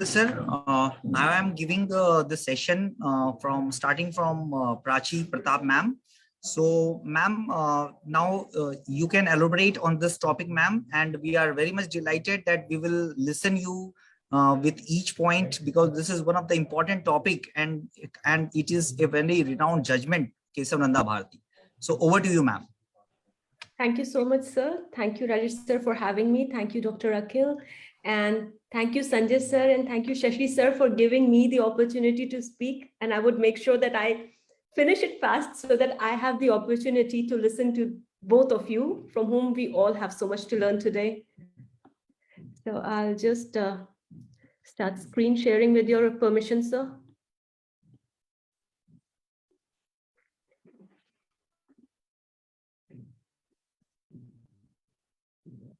Sir, now I'm giving the session from starting from Prachi Pratap ma'am. So ma'am, now you can elaborate on this topic ma'am, and we are very much delighted that we will listen you with each point, because this is one of the important topic, and it is a very renowned judgment, Kesvananda Bharti. So over to you ma'am. Thank you so much, sir. Thank you, Rajesh sir, for having me. Thank you, Dr. Akhil. And thank you, Sanjay sir, and thank you, Shashi sir, for giving me the opportunity to speak. And I would make sure that I finish it fast so that I have the opportunity to listen to both of you, from whom we all have so much to learn today. So I'll just start screen sharing with your permission, sir.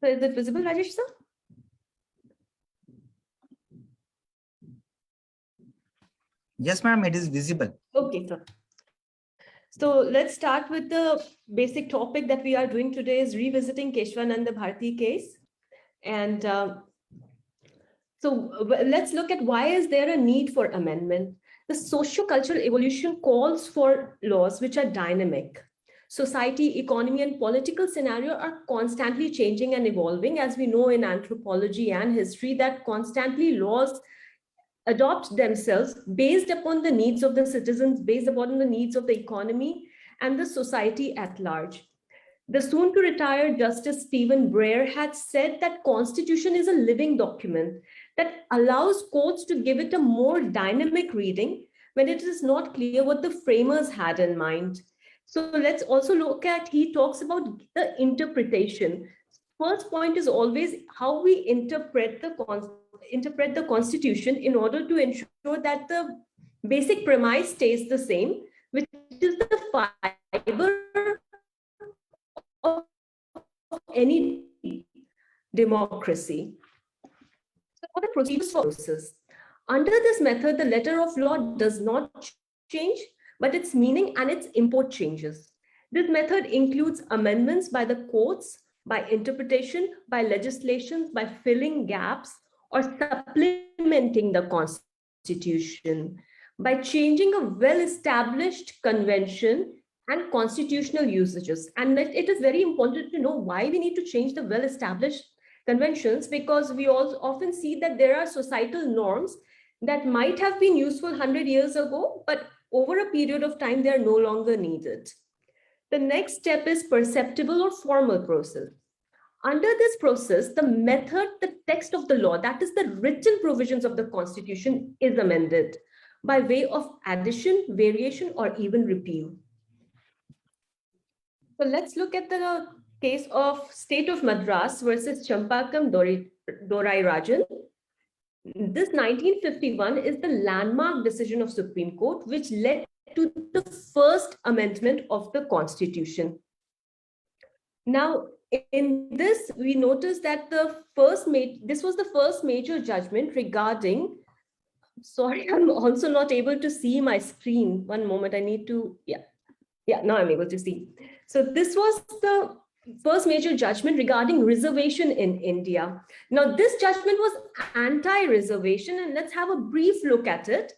So is it visible, Rajesh sir? Yes, ma'am, it is visible. Okay, sir. So let's start with the basic topic that we are doing today is revisiting Kesvananda Bharti case. And so let's look at why is there a need for amendment. The socio-cultural evolution calls for laws which are dynamic. Society, economy, and political scenario are constantly changing and evolving, as we know in anthropology and history, that constantly laws adopt themselves based upon the needs of the citizens, based upon the needs of the economy and the society at large. The soon to retire Justice Stephen Breyer had said that Constitution is a living document that allows courts to give it a more dynamic reading when it is not clear what the framers had in mind. So let's also look at, he talks about the interpretation. First point is always how we interpret the Constitution in order to ensure that the basic premise stays the same, which is the fiber of any democracy. So what the procedures for this? Under this method, the letter of law does not change, but its meaning and its import changes. This method includes amendments by the courts, by interpretation, by legislation, by filling gaps, or supplementing the Constitution, by changing a well-established convention and constitutional usages. And it is very important to know why we need to change the well-established conventions, because we also often see that there are societal norms that might have been useful 100 years ago, but over a period of time, they are no longer needed. The next step is perceptible or formal process. Under this process, the method, the text of the law, that is the written provisions of the Constitution, is amended by way of addition, variation, or even repeal. So let's look at the case of State of Madras versus Champakam Dorai Rajan. This 1951 is the landmark decision of Supreme Court, which led to the first amendment of the Constitution. Now, in this, we notice that this was the first major judgment regarding, sorry, I'm also not able to see my screen. One moment, I need to, yeah, now I'm able to see. So this was the first major judgment regarding reservation in India. Now, this judgment was anti-reservation, and let's have a brief look at it.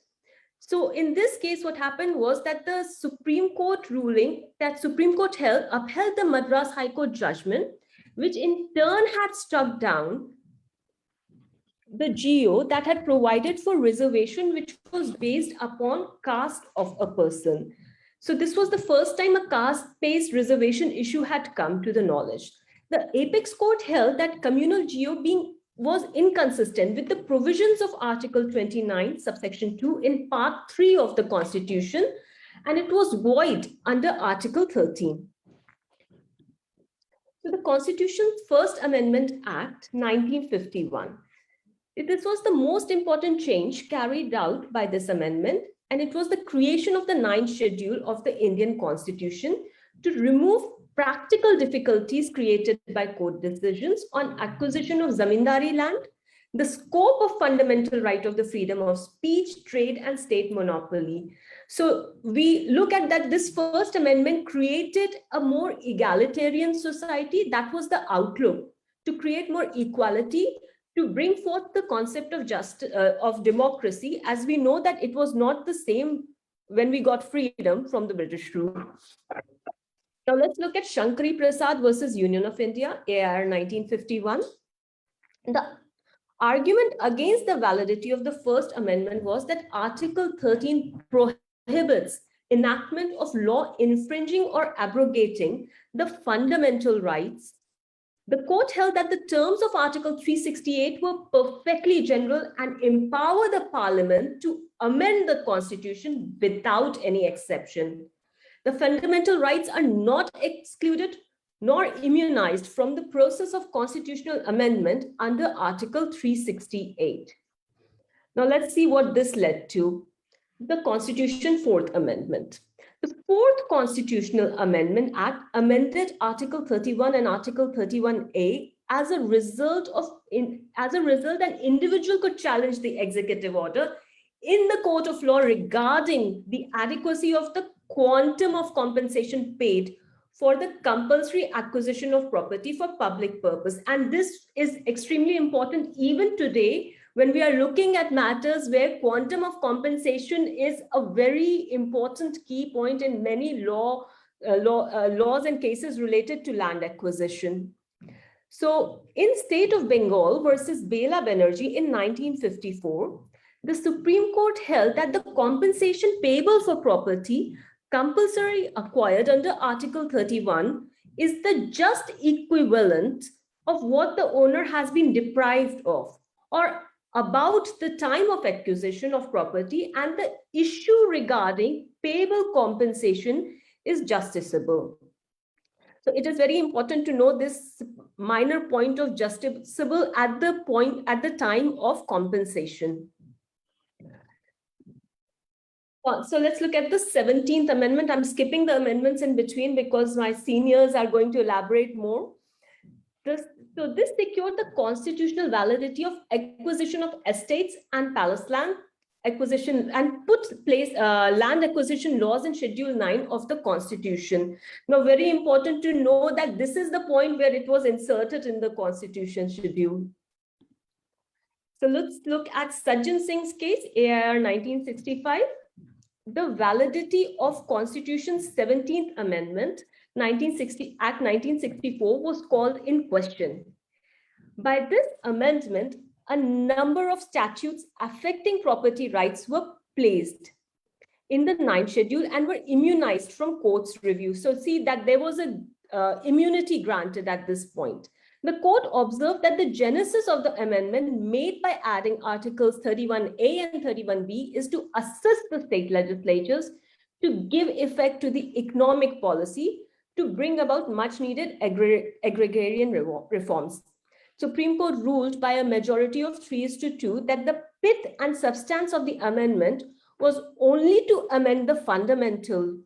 So in this case, what happened was that the Supreme Court ruling that Supreme Court upheld the Madras High Court judgment, which in turn had struck down the GO that had provided for reservation, which was based upon caste of a person. So this was the first time a caste-based reservation issue had come to the knowledge. The Apex Court held that communal GO was inconsistent with the provisions of Article 29, subsection 2 in Part 3 of the Constitution, and it was void under Article 13. So the Constitution's First Amendment Act, 1951. This was the most important change carried out by this amendment, and it was the creation of the 9th schedule of the Indian Constitution to remove practical difficulties created by court decisions on acquisition of zamindari land, the scope of fundamental right of the freedom of speech, trade, and state monopoly. So we look at that this First Amendment created a more egalitarian society. That was the outlook, to create more equality, to bring forth the concept of of democracy, as we know that it was not the same when we got freedom from the British rule. Now let's look at Shankari Prasad versus Union of India, AIR 1951. The argument against the validity of the First Amendment was that Article 13 prohibits enactment of law infringing or abrogating the fundamental rights. The court held that the terms of Article 368 were perfectly general and empower the Parliament to amend the Constitution without any exception. The fundamental rights are not excluded nor immunized from the process of constitutional amendment under Article 368. Now let's see what this led to. The Constitution Fourth Amendment. The Fourth Constitutional Amendment Act amended Article 31 and Article 31A. As a result, an individual could challenge the executive order in the court of law regarding the adequacy of the quantum of compensation paid for the compulsory acquisition of property for public purpose. And this is extremely important even today, when we are looking at matters where quantum of compensation is a very important key point in many laws and cases related to land acquisition. So in State of Bengal versus Bela Banerjee in 1954, the Supreme Court held that the compensation payable for property compulsory acquired under Article 31 is the just equivalent of what the owner has been deprived of, or about the time of acquisition of property, and the issue regarding payable compensation is justiciable. So it is very important to know this minor point of justiciable at the time of compensation. So let's look at the 17th Amendment. I'm skipping the amendments in between because my seniors are going to elaborate more. So this secured the constitutional validity of acquisition of estates and palace land acquisition, and put place land acquisition laws in Schedule 9 of the Constitution. Now, very important to know that this is the point where it was inserted in the Constitution schedule. So let's look at Sajjan Singh's case, AIR 1965. The validity of Constitution's 17th Amendment, Act 1964, was called in question. By this amendment, a number of statutes affecting property rights were placed in the 9th schedule and were immunized from court's review. So see that there was a immunity granted at this point. The court observed that the genesis of the amendment made by adding Articles 31A and 31B is to assist the state legislatures to give effect to the economic policy to bring about much needed agrarian reforms. Supreme Court ruled by a majority of 3:2 that the pith and substance of the amendment was only to amend the fundamental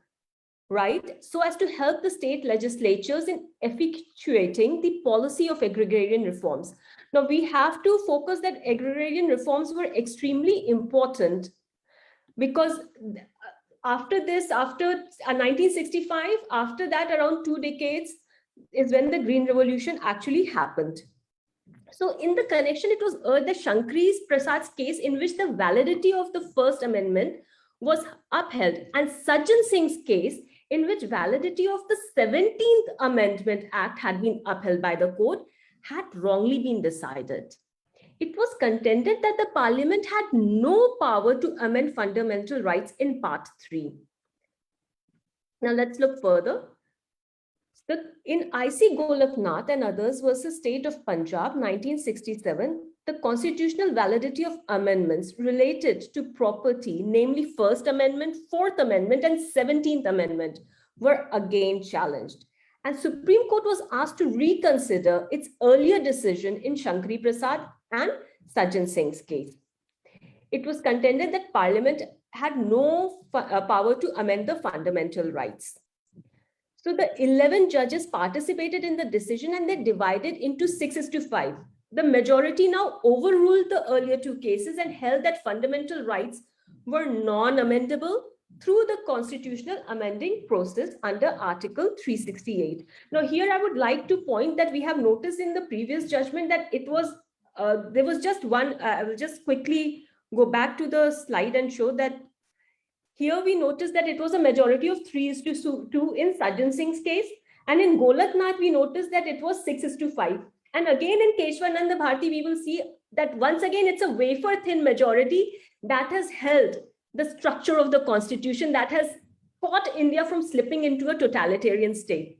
right, so as to help the state legislatures in effectuating the policy of agrarian reforms. Now, we have to focus that agrarian reforms were extremely important, because after 1965, after that, around 2 decades is when the Green Revolution actually happened. So in the connection, it was the Shankari Prasad's case in which the validity of the First Amendment was upheld, and Sajjan Singh's case in which validity of the 17th Amendment Act had been upheld by the court had wrongly been decided. It was contended that the Parliament had no power to amend fundamental rights in Part 3. Now let's look further. In I.C. Golaknath and others versus State of Punjab, 1967, the constitutional validity of amendments related to property, namely First Amendment, Fourth Amendment, and 17th Amendment, were again challenged. And Supreme Court was asked to reconsider its earlier decision in Shankari Prasad and Sajjan Singh's case. It was contended that Parliament had no power to amend the fundamental rights. So the 11 judges participated in the decision, and they divided into 6:5. The majority now overruled the earlier two cases and held that fundamental rights were non-amendable through the constitutional amending process under Article 368. Now here I would like to point that we have noticed in the previous judgment that it was there was just one, I will just quickly go back to the slide and show that here we notice that it was a majority of 3:2 in Sajjan Singh's case. And in Golaknath, we noticed that it was 6:5. And again, in Kesvananda Bharti, we will see that once again, it's a wafer thin majority that has held the structure of the constitution, that has fought India from slipping into a totalitarian state.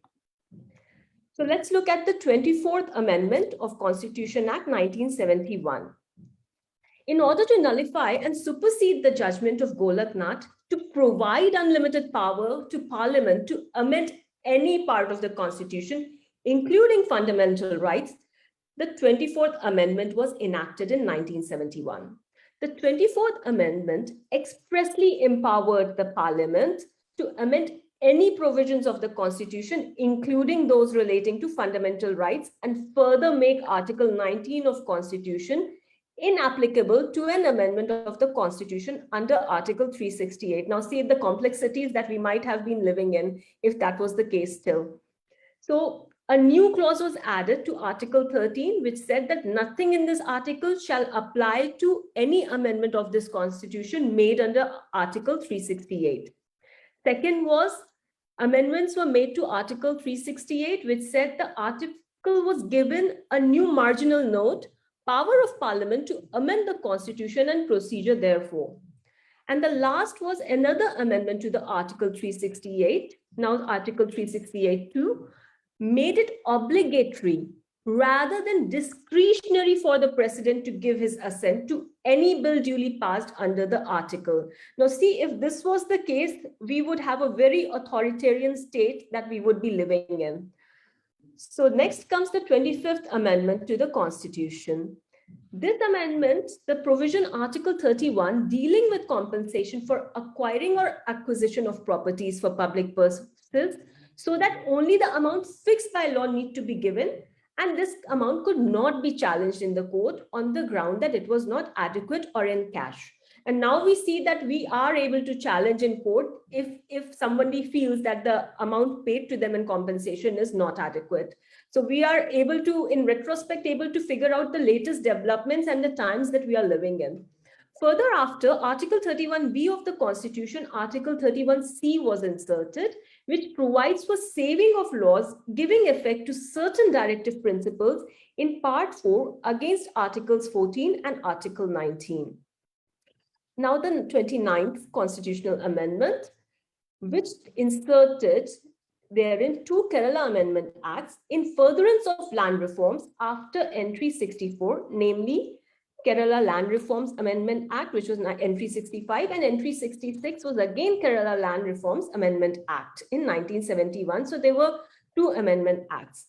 So let's look at the 24th Amendment of Constitution Act 1971. In order to nullify and supersede the judgment of Golaknath, to provide unlimited power to Parliament to amend any part of the Constitution, including fundamental rights, the 24th Amendment was enacted in 1971. The 24th Amendment expressly empowered the Parliament to amend any provisions of the Constitution, including those relating to fundamental rights, and further make Article 19 of Constitution inapplicable to an amendment of the Constitution under Article 368. Now, see the complexities that we might have been living in if that was the case still. So a new clause was added to Article 13, which said that nothing in this article shall apply to any amendment of this Constitution made under Article 368. Second was amendments were made to Article 368, which said the article was given a new marginal note, power of Parliament to amend the Constitution and procedure therefore. And the last was another amendment to the Article 368, now Article 368(2), made it obligatory rather than discretionary for the President to give his assent to any bill duly passed under the article. Now see, if this was the case, we would have a very authoritarian state that we would be living in. So next comes the 25th Amendment to the Constitution. This amendment, the provision Article 31, dealing with compensation for acquiring or acquisition of properties for public purposes, so that only the amount fixed by law need to be given, and this amount could not be challenged in the court on the ground that it was not adequate or in cash. And now we see that we are able to challenge in court if somebody feels that the amount paid to them in compensation is not adequate. So we are able to, in retrospect, able to figure out the latest developments and the times that we are living in. Further after, Article 31B of the Constitution, Article 31C was inserted, which provides for saving of laws, giving effect to certain directive principles in Part 4 against Articles 14 and Article 19. Now the 29th Constitutional Amendment, which inserted therein two Kerala Amendment Acts in furtherance of land reforms after entry 64, namely Kerala Land Reforms Amendment Act, which was entry 65, and entry 66 was again Kerala Land Reforms Amendment Act in 1971. So there were two amendment acts.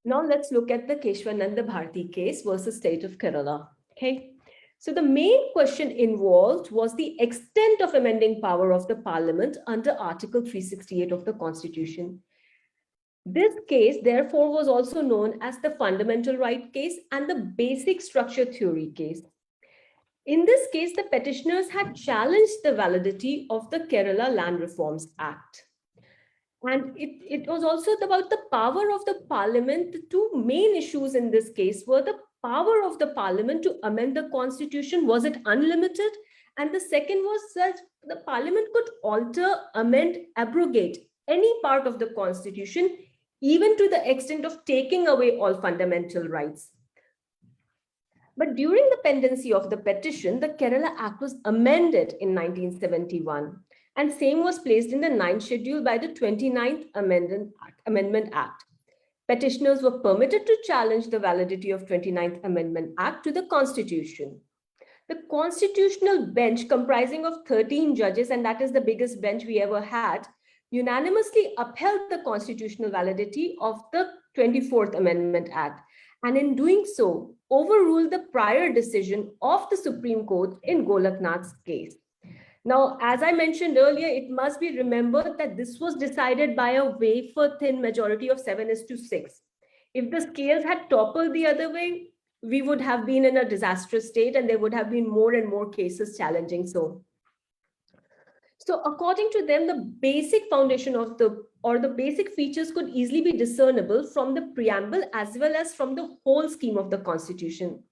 Now let's look at the Kesvananda Bharti case versus state of Kerala. Okay. So the main question involved was the extent of amending power of the Parliament under Article 368 of the Constitution. This case, therefore, was also known as the fundamental right case and the basic structure theory case. In this case, the petitioners had challenged the validity of the Kerala Land Reforms Act. And it was also about the power of the Parliament. The two main issues in this case were the power of the Parliament to amend the Constitution. Was it unlimited? And the second was that the Parliament could alter, amend, abrogate any part of the Constitution, even to the extent of taking away all fundamental rights. But during the pendency of the petition, the Kerala Act was amended in 1971, and same was placed in the 9th schedule by the 29th Amendment Act. Petitioners were permitted to challenge the validity of 29th Amendment Act to the Constitution. The constitutional bench, comprising of 13 judges, and that is the biggest bench we ever had, unanimously upheld the constitutional validity of the 24th Amendment Act, and in doing so, overruled the prior decision of the Supreme Court in Golaknath's case. Now, as I mentioned earlier, it must be remembered that this was decided by a wafer-thin majority of 7:6. If the scales had toppled the other way, we would have been in a disastrous state and there would have been more and more cases challenging so. So according to them, the basic foundation of the basic features could easily be discernible from the preamble as well as from the whole scheme of the Constitution.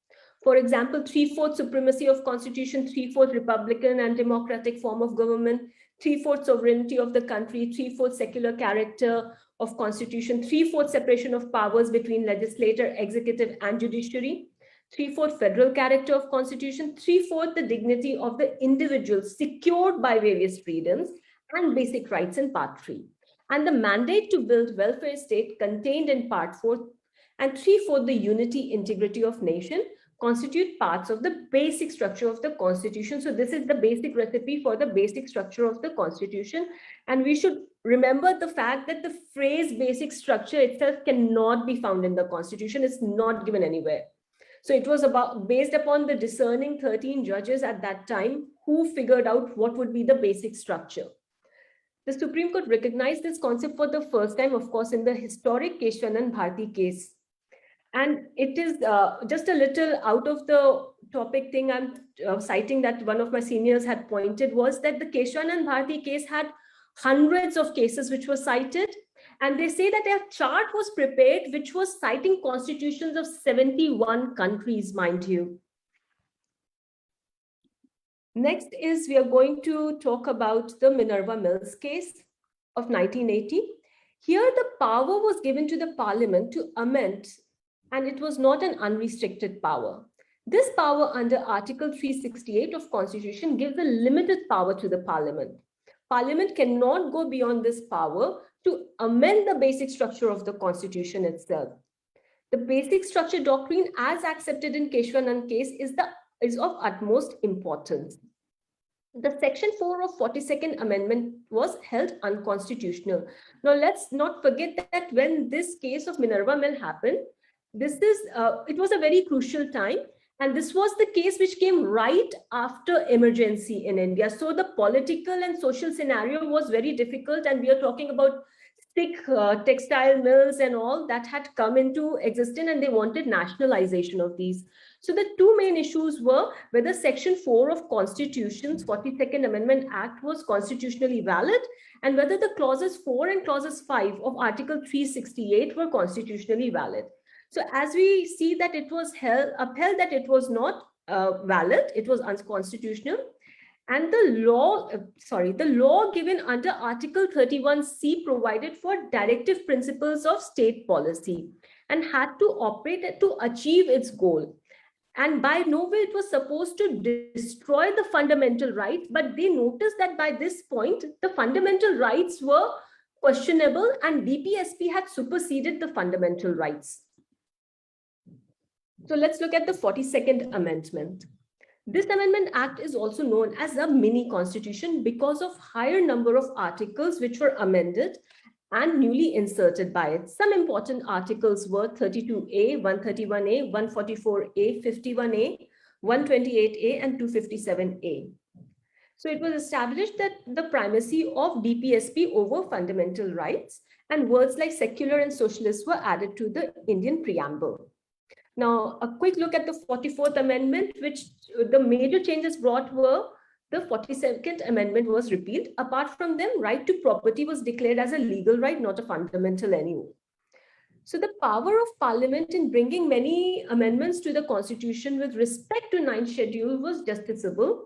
For example, 3/4 supremacy of Constitution, 3/4 Republican and democratic form of government, 3/4 sovereignty of the country, 3/4 secular character of Constitution, 3/4 separation of powers between legislature, executive and judiciary, 3/4 federal character of Constitution, 3/4 the dignity of the individual secured by various freedoms and basic rights in Part 3. And the mandate to build welfare state contained in Part 4 and 3/4 the unity, integrity of nation constitute parts of the basic structure of the Constitution. So this is the basic recipe for the basic structure of the Constitution. And we should remember the fact that the phrase basic structure itself cannot be found in the Constitution. It's not given anywhere. So it was based upon the discerning 13 judges at that time who figured out what would be the basic structure. The Supreme Court recognized this concept for the first time, of course, in the historic Kesvananda Bharti case. And it is just a little out of the topic thing I'm citing that one of my seniors had pointed was that the Kesvananda Bharti case had hundreds of cases which were cited. And they say that a chart was prepared which was citing constitutions of 71 countries, mind you. Next is we are going to talk about the Minerva Mills case of 1980. Here the power was given to the Parliament to amend, and it was not an unrestricted power. This power under Article 368 of Constitution gives a limited power to the Parliament. Parliament cannot go beyond this power to amend the basic structure of the Constitution itself. The basic structure doctrine as accepted in Kesvananda case is of utmost importance. The Section 4 of 42nd Amendment was held unconstitutional. Now let's not forget that when this case of Minerva Mill happened, it was a very crucial time. And this was the case which came right after emergency in India. So the political and social scenario was very difficult. And we are talking about thick textile mills and all that had come into existence, and they wanted nationalization of these. So the two main issues were whether Section 4 of Constitution's 42nd Amendment Act was constitutionally valid and whether the clauses 4 and clauses 5 of Article 368 were constitutionally valid. So as we see that it was upheld that it was not valid, it was unconstitutional. And the law given under Article 31C provided for directive principles of state policy and had to operate to achieve its goal. And by no way it was supposed to destroy the fundamental rights, but they noticed that by this point, the fundamental rights were questionable and DPSP had superseded the fundamental rights. So let's look at the 42nd Amendment. This Amendment Act is also known as a mini constitution because of higher number of articles which were amended and newly inserted by it. Some important articles were 32A, 131A, 144A, 51A, 128A, and 257A. So it was established that the primacy of DPSP over fundamental rights, and words like secular and socialist were added to the Indian preamble. Now, a quick look at the 44th Amendment, which the major changes brought were the 42nd Amendment was repealed. Apart from them, right to property was declared as a legal right, not a fundamental anymore. So the power of Parliament in bringing many amendments to the Constitution with respect to 9th schedule was justiciable,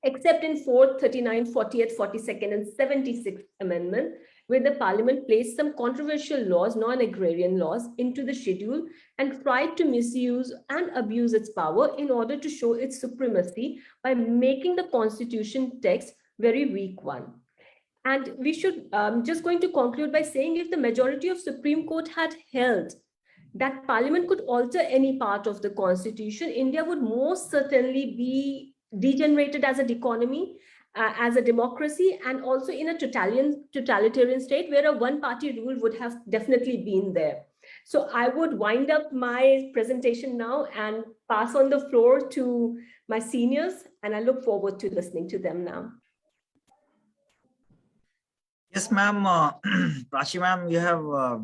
except in 4th, 39th, 40th, 42nd, and 76th Amendment, where the Parliament placed some controversial laws, non-agrarian laws, into the schedule and tried to misuse and abuse its power in order to show its supremacy by making the Constitution text very weak one. And we should just going to conclude by saying if the majority of Supreme Court had held that Parliament could alter any part of the Constitution, India would most certainly be degenerated as an economy, as a democracy, and also in a totalitarian state where a one-party rule would have definitely been there. So I would wind up my presentation now and pass on the floor to my seniors, and I look forward to listening to them now. Yes, ma'am. Prachi ma'am, you have